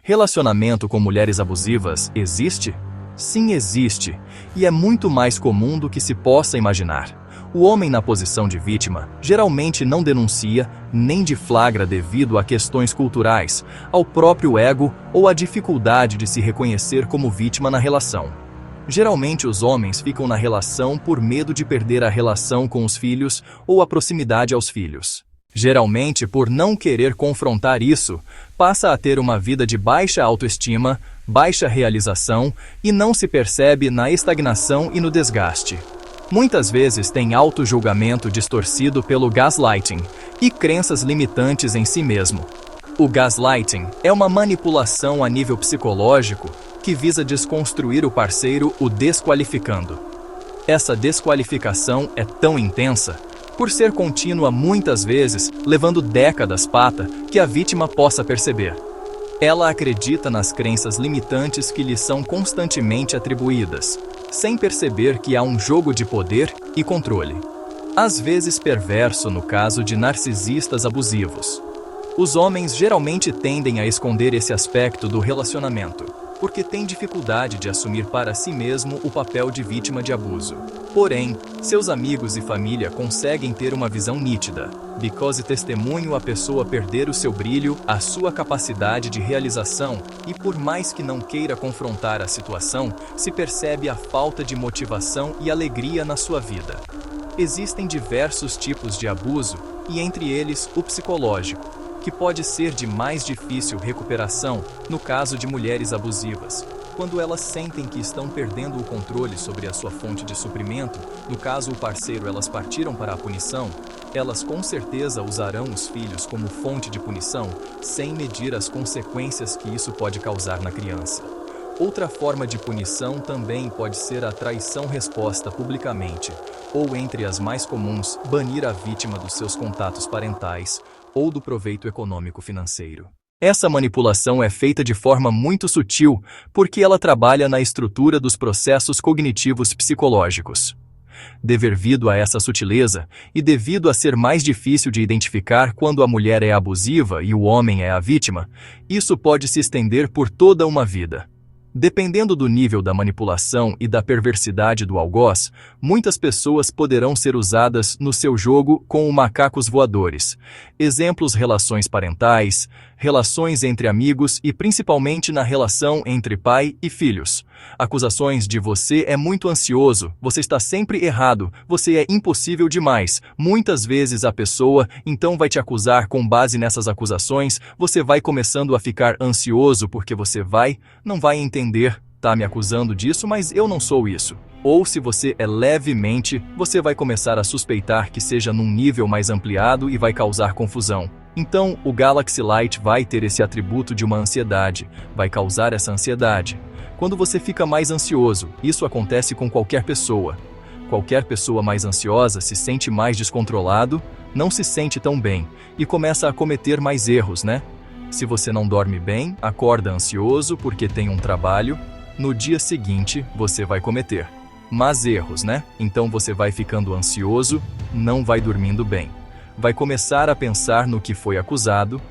Relacionamento com mulheres abusivas existe? Sim, existe, e é muito mais comum do que se possa imaginar. O homem na posição de vítima geralmente não denuncia nem deflagra devido a questões culturais, ao próprio ego ou à dificuldade de se reconhecer como vítima na relação. Geralmente os homens ficam na relação por medo de perder a relação com os filhos ou a proximidade aos filhos. Geralmente, por não querer confrontar isso, passa a ter uma vida de baixa autoestima, baixa realização e não se percebe na estagnação e no desgaste. Muitas vezes tem auto-julgamento distorcido pelo gaslighting e crenças limitantes em si mesmo. O gaslighting é uma manipulação a nível psicológico que visa desconstruir o parceiro o desqualificando. Essa desqualificação é tão intensa, por ser contínua muitas vezes, levando décadas que a vítima possa perceber. Ela acredita nas crenças limitantes que lhe são constantemente atribuídas, sem perceber que há um jogo de poder e controle. Às vezes perverso no caso de narcisistas abusivos. Os homens geralmente tendem a esconder esse aspecto do relacionamento, porque têm dificuldade de assumir para si mesmo o papel de vítima de abuso. Porém, seus amigos e família conseguem ter uma visão nítida, because testemunham a pessoa perder o seu brilho, a sua capacidade de realização, e por mais que não queira confrontar a situação, se percebe a falta de motivação e alegria na sua vida. Existem diversos tipos de abuso, e entre eles o psicológico, que pode ser de mais difícil recuperação no caso de mulheres abusivas, quando elas sentem que estão perdendo o controle sobre a sua fonte de suprimento, no caso o parceiro, elas partiram para a punição, elas com certeza usarão os filhos como fonte de punição, sem medir as consequências que isso pode causar na criança. Outra forma de punição também pode ser a traição resposta publicamente, ou entre as mais comuns, banir a vítima dos seus contatos parentais, ou do proveito econômico financeiro. Essa manipulação é feita de forma muito sutil, porque ela trabalha na estrutura dos processos cognitivos psicológicos. Devido a essa sutileza, e devido a ser mais difícil de identificar quando a mulher é abusiva e o homem é a vítima, isso pode se estender por toda uma vida. Dependendo do nível da manipulação e da perversidade do algoz, muitas pessoas poderão ser usadas no seu jogo com macacos voadores. Exemplos: relações parentais, relações entre amigos e principalmente na relação entre pai e filhos. Acusações de você é muito ansioso, você está sempre errado, você é impossível demais. Muitas vezes a pessoa então vai te acusar com base nessas acusações, você vai começando a ficar ansioso porque você não vai entender, tá me acusando disso, mas eu não sou isso. Ou se você é levemente, você vai começar a suspeitar que seja num nível mais ampliado e vai causar confusão. Então, o Galaxy Light vai ter esse atributo de uma ansiedade, vai causar essa ansiedade. Quando você fica mais ansioso, isso acontece com qualquer pessoa. Qualquer pessoa mais ansiosa se sente mais descontrolado, não se sente tão bem, e começa a cometer mais erros, né? Se você não dorme bem, acorda ansioso porque tem um trabalho, no dia seguinte você vai cometer mais erros, né? Então você vai ficando ansioso, não vai dormindo bem. Vai começar a pensar no que foi acusado,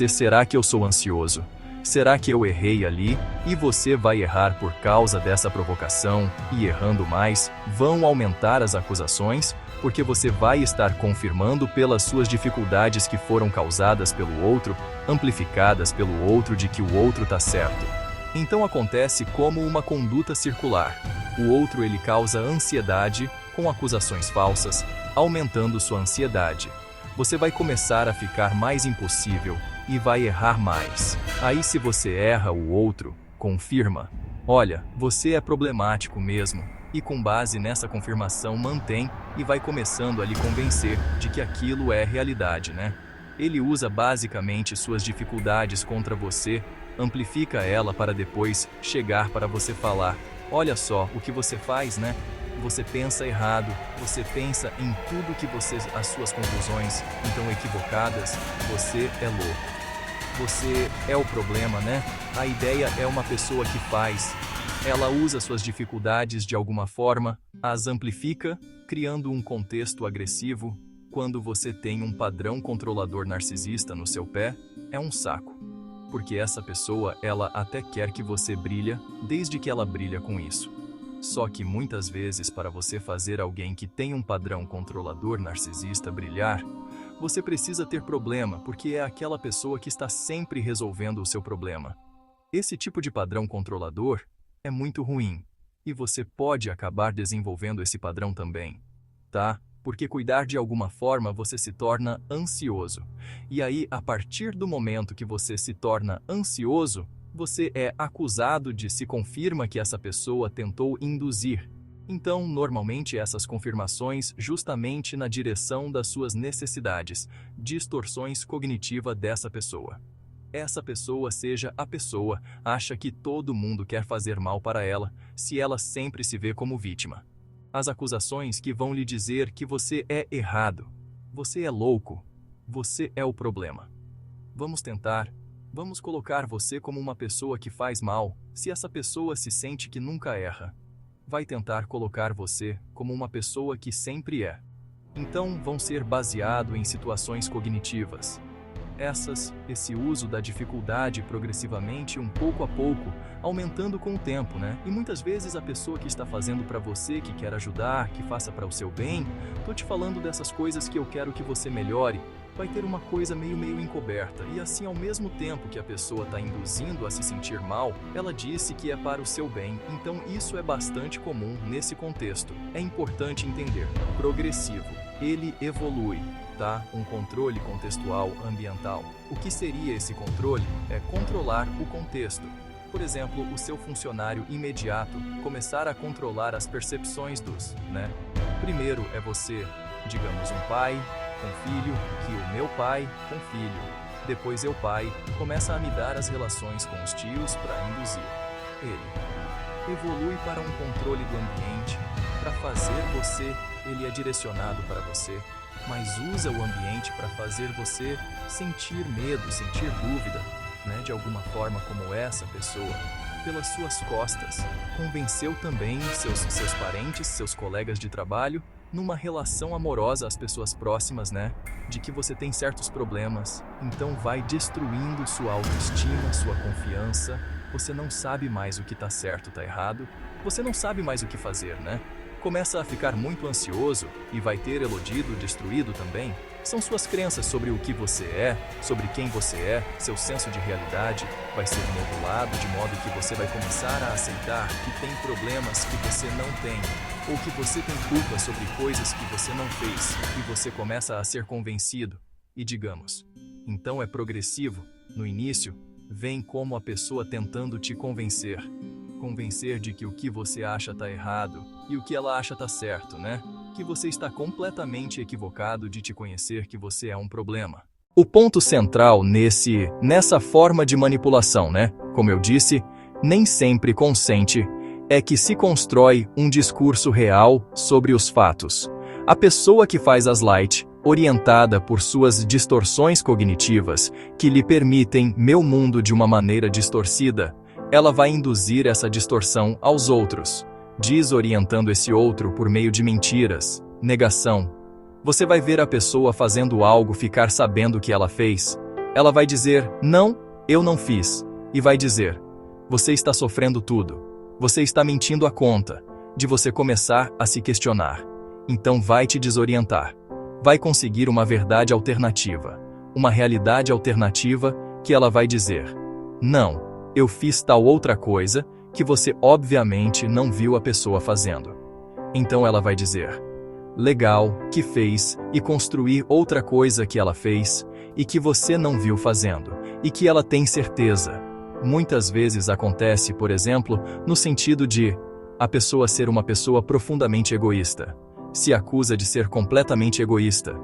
será que eu sou ansioso? Será que eu errei ali? E você vai errar por causa dessa provocação, e errando mais, vão aumentar as acusações, porque você vai estar confirmando pelas suas dificuldades que foram causadas pelo outro, amplificadas pelo outro de que o outro está certo. Então acontece como uma conduta circular. O outro ele causa ansiedade com acusações falsas, aumentando sua ansiedade. Você vai começar a ficar mais impossível e vai errar mais. Aí se você erra, o outro confirma: olha, você é problemático mesmo. E com base nessa confirmação mantém e vai começando a lhe convencer de que aquilo é realidade, né? Ele usa basicamente suas dificuldades contra você, amplifica ela para depois chegar para você falar: olha só o que você faz, né? Você pensa errado, você pensa em tudo que as suas conclusões estão equivocadas, você é louco. Você é o problema, né? A ideia é uma pessoa que faz. Ela usa suas dificuldades de alguma forma, as amplifica, criando um contexto agressivo. Quando você tem um padrão controlador narcisista no seu pé, é um saco. porque essa pessoa, ela até quer que você brilhe, desde que ela brilha com isso. Só que muitas vezes, para você fazer alguém que tem um padrão controlador narcisista brilhar, você precisa ter problema, porque é aquela pessoa que está sempre resolvendo o seu problema. Esse tipo de padrão controlador é muito ruim, e você pode acabar desenvolvendo esse padrão também, tá? Porque cuidar de alguma forma você se torna ansioso. E aí, a partir do momento que você se torna ansioso, você é acusado de se confirma que essa pessoa tentou induzir. Então, normalmente essas confirmações justamente na direção das suas necessidades, distorções cognitivas dessa pessoa. Essa pessoa, seja a pessoa, acha que todo mundo quer fazer mal para ela, se ela sempre se vê como vítima. As acusações que vão lhe dizer que você é errado, você é louco, você é o problema. Vamos colocar você como uma pessoa que faz mal, se essa pessoa se sente que nunca erra. Vai tentar colocar você como uma pessoa que sempre é. Então vão ser baseado em situações cognitivas. Esse uso da dificuldade progressivamente, um pouco a pouco, aumentando com o tempo, né? E muitas vezes a pessoa que está fazendo para você, que quer ajudar, que faça para o seu bem, tô te falando dessas coisas que eu quero que você melhore, vai ter uma coisa meio encoberta, e assim ao mesmo tempo que a pessoa está induzindo a se sentir mal, ela disse que é para o seu bem, então isso é bastante comum nesse contexto. É importante entender, progressivo, ele evolui, tá? Um controle contextual ambiental. O que seria esse controle? É controlar o contexto. Por exemplo, o seu funcionário imediato começar a controlar as percepções Primeiro é você, digamos um pai, com filho, que o meu pai com filho. Depois eu pai, começa a me dar as relações com os tios para induzir. Ele evolui para um controle do ambiente, para fazer você, ele é direcionado para você, mas usa o ambiente para fazer você sentir medo, sentir dúvida, de alguma forma como essa pessoa, pelas suas costas, convenceu também seus parentes, seus colegas de trabalho, numa relação amorosa às pessoas próximas, de que você tem certos problemas, então vai destruindo sua autoestima, sua confiança, você não sabe mais o que está certo, está errado, você não sabe mais o que fazer, Começa a ficar muito ansioso e vai ter iludido, destruído também. São suas crenças sobre o que você é, sobre quem você é, seu senso de realidade vai ser modulado de modo que você vai começar a aceitar que tem problemas que você não tem, ou que você tem culpa sobre coisas que você não fez, e você começa a ser convencido. E digamos, então é progressivo, no início, vem como a pessoa tentando te convencer de que o que você acha tá errado e o que ela acha tá certo, Que você está completamente equivocado de te conhecer que você é um problema. O ponto central nessa forma de manipulação, Como eu disse, nem sempre consciente, é que se constrói um discurso real sobre os fatos. A pessoa que faz as light, orientada por suas distorções cognitivas, que lhe permitem meu mundo de uma maneira distorcida, ela vai induzir essa distorção aos outros, desorientando esse outro por meio de mentiras, negação. Você vai ver a pessoa fazendo algo ficar sabendo que ela fez. Ela vai dizer, não, eu não fiz. E vai dizer, você está sofrendo tudo. Você está mentindo a conta, de você começar a se questionar. Então vai te desorientar. Vai conseguir uma verdade alternativa, uma realidade alternativa que ela vai dizer, não. Eu fiz tal outra coisa que você obviamente não viu a pessoa fazendo. Então ela vai dizer, legal, que fez, e construir outra coisa que ela fez, e que você não viu fazendo, e que ela tem certeza. Muitas vezes acontece, por exemplo, no sentido de a pessoa ser uma pessoa profundamente egoísta. Se acusa de ser completamente egoísta.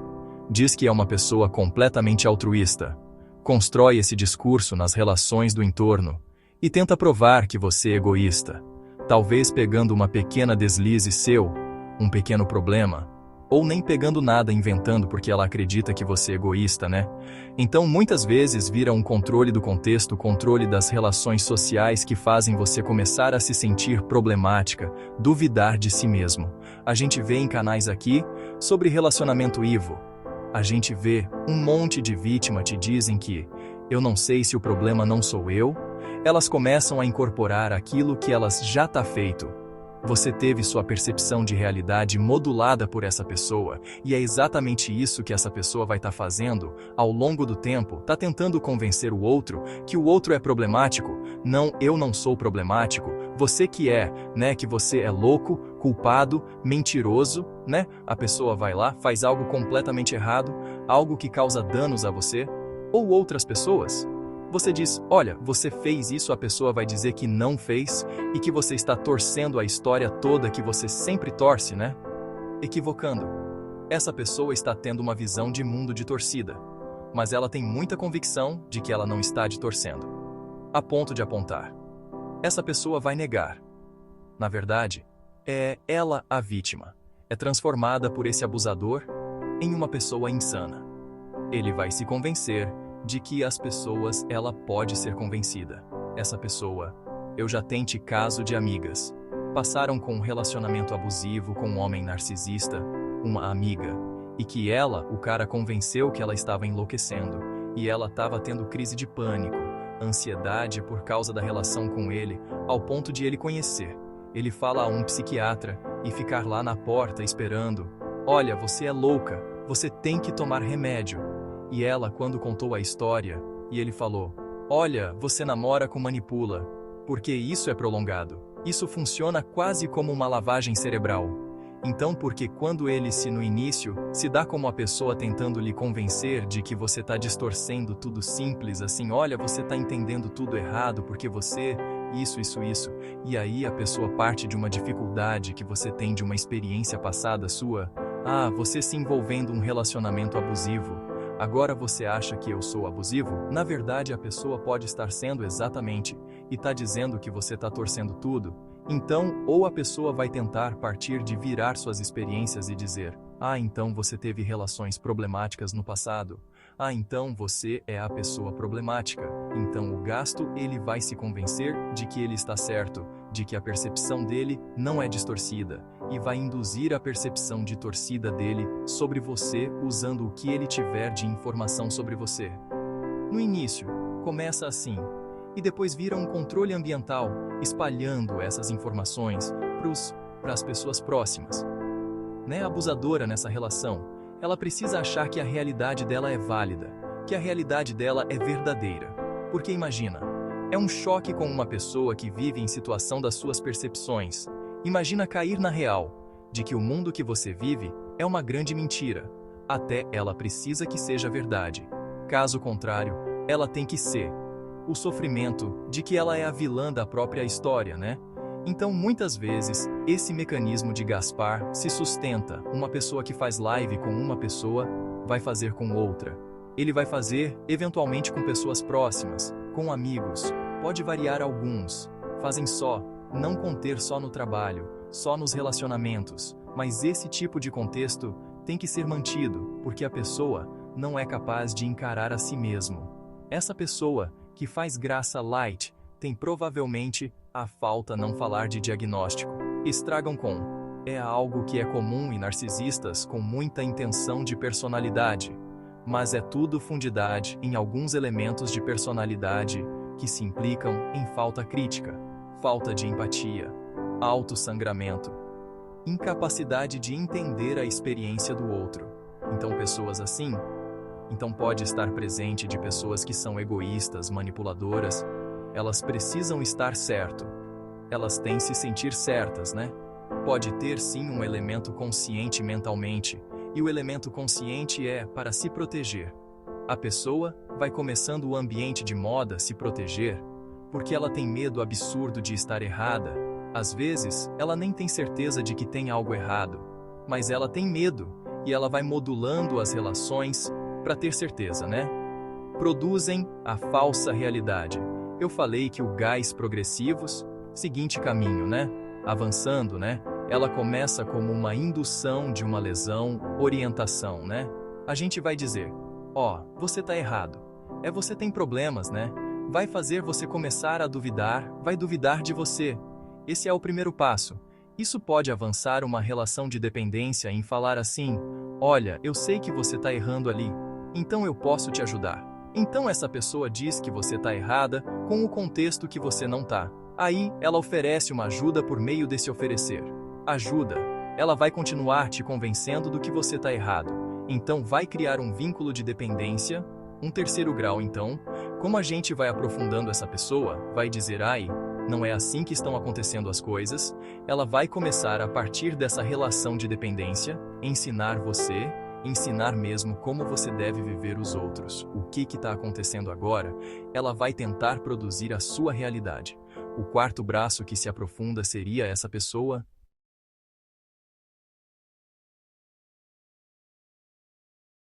Diz que é uma pessoa completamente altruísta. Constrói esse discurso nas relações do entorno e tenta provar que você é egoísta, talvez pegando uma pequena deslize seu, um pequeno problema, ou nem pegando nada, inventando porque ela acredita que você é egoísta, Então muitas vezes vira um controle do contexto, controle das relações sociais que fazem você começar a se sentir problemática, duvidar de si mesmo. A gente vê em canais aqui sobre relacionamento Ivo. A gente vê um monte de vítima te dizem que eu não sei se o problema não sou eu, elas começam a incorporar aquilo que elas já tá feito. Você teve sua percepção de realidade modulada por essa pessoa, e é exatamente isso que essa pessoa vai estar fazendo ao longo do tempo, tá tentando convencer o outro que o outro é problemático. Não, eu não sou problemático, você que é, né, que você é louco, culpado, mentiroso, né? A pessoa vai lá, faz algo completamente errado, algo que causa danos a você ou outras pessoas. Você diz, olha, você fez isso, a pessoa vai dizer que não fez e que você está torcendo a história toda que você sempre torce, né? Equivocando. Essa pessoa está tendo uma visão de mundo de torcida, mas ela tem muita convicção de que ela não está de torcendo, a ponto de apontar. Essa pessoa vai negar. Na verdade, é ela a vítima. É transformada por esse abusador em uma pessoa insana. Ele vai se convencer de que as pessoas, ela pode ser convencida. Essa pessoa, eu já tente caso de amigas. Passaram com um relacionamento abusivo com um homem narcisista, uma amiga, e que ela, o cara convenceu que ela estava enlouquecendo, e ela estava tendo crise de pânico, ansiedade por causa da relação com ele, ao ponto de ele conhecer. Ele fala a um psiquiatra e ficar lá na porta esperando. Olha, você é louca, você tem que tomar remédio. E ela, quando contou a história, e ele falou, olha, você namora com manipula, porque isso é prolongado. Isso funciona quase como uma lavagem cerebral. Então, porque quando ele no início, se dá como a pessoa tentando lhe convencer de que você está distorcendo tudo simples, assim, olha, você está entendendo tudo errado, porque você, isso, e aí a pessoa parte de uma dificuldade que você tem de uma experiência passada sua, você se envolvendo em um relacionamento abusivo. Agora você acha que eu sou abusivo? Na verdade, a pessoa pode estar sendo exatamente, e está dizendo que você está torcendo tudo. Então, ou a pessoa vai tentar partir de virar suas experiências e dizer, então você teve relações problemáticas no passado. Então você é a pessoa problemática. Então o gasto, ele vai se convencer de que ele está certo, de que a percepção dele não é distorcida, e vai induzir a percepção de torcida dele sobre você usando o que ele tiver de informação sobre você. No início, começa assim, e depois vira um controle ambiental, espalhando essas informações para as pessoas próximas. A abusadora nessa relação, ela precisa achar que a realidade dela é válida, que a realidade dela é verdadeira. Porque imagina, é um choque com uma pessoa que vive em situação das suas percepções. Imagina cair na real, de que o mundo que você vive é uma grande mentira. Até ela precisa que seja verdade. Caso contrário, ela tem que ser. O sofrimento de que ela é a vilã da própria história, né? Então, muitas vezes, esse mecanismo de Gaspar se sustenta. Uma pessoa que faz live com uma pessoa, vai fazer com outra. Ele vai fazer, eventualmente, com pessoas próximas, com amigos. Pode variar alguns. Fazem só, não conter só no trabalho, só nos relacionamentos. Mas esse tipo de contexto tem que ser mantido, porque a pessoa não é capaz de encarar a si mesmo. Essa pessoa que faz graça light tem provavelmente a falta não falar de diagnóstico. Estragam com. É algo que é comum em narcisistas com muita intenção de personalidade. Mas é tudo fundidade em alguns elementos de personalidade que se implicam em falta crítica, falta de empatia, autossangramento, incapacidade de entender a experiência do outro. Então pessoas assim, pode estar presente de pessoas que são egoístas, manipuladoras, elas precisam estar certo. Elas têm que se sentir certas, né? Pode ter sim um elemento consciente mentalmente, e o elemento consciente é para se proteger. A pessoa vai começando o ambiente de moda a se proteger, porque ela tem medo absurdo de estar errada. Às vezes, ela nem tem certeza de que tem algo errado, mas ela tem medo, e ela vai modulando as relações para ter certeza, né? Produzem a falsa realidade. Eu falei que o gás progressivos, seguinte caminho, né? Avançando, né? Ela começa como uma indução de uma lesão, orientação, né? A gente vai dizer, você tá errado. Você tem problemas, né? Vai fazer você começar a duvidar, vai duvidar de você. Esse é o primeiro passo. Isso pode avançar uma relação de dependência em falar assim, olha, eu sei que você tá errando ali, então eu posso te ajudar. Então essa pessoa diz que você tá errada com o contexto que você não tá. Aí, ela oferece uma ajuda por meio desse oferecer. Ajuda. Ela vai continuar te convencendo do que você tá errado. Então vai criar um vínculo de dependência. Um terceiro grau, então, como a gente vai aprofundando essa pessoa, vai dizer, ai, não é assim que estão acontecendo as coisas, ela vai começar a partir dessa relação de dependência, ensinar você, ensinar mesmo como você deve viver os outros. O que está acontecendo agora? Ela vai tentar produzir a sua realidade. O quarto braço que se aprofunda seria essa pessoa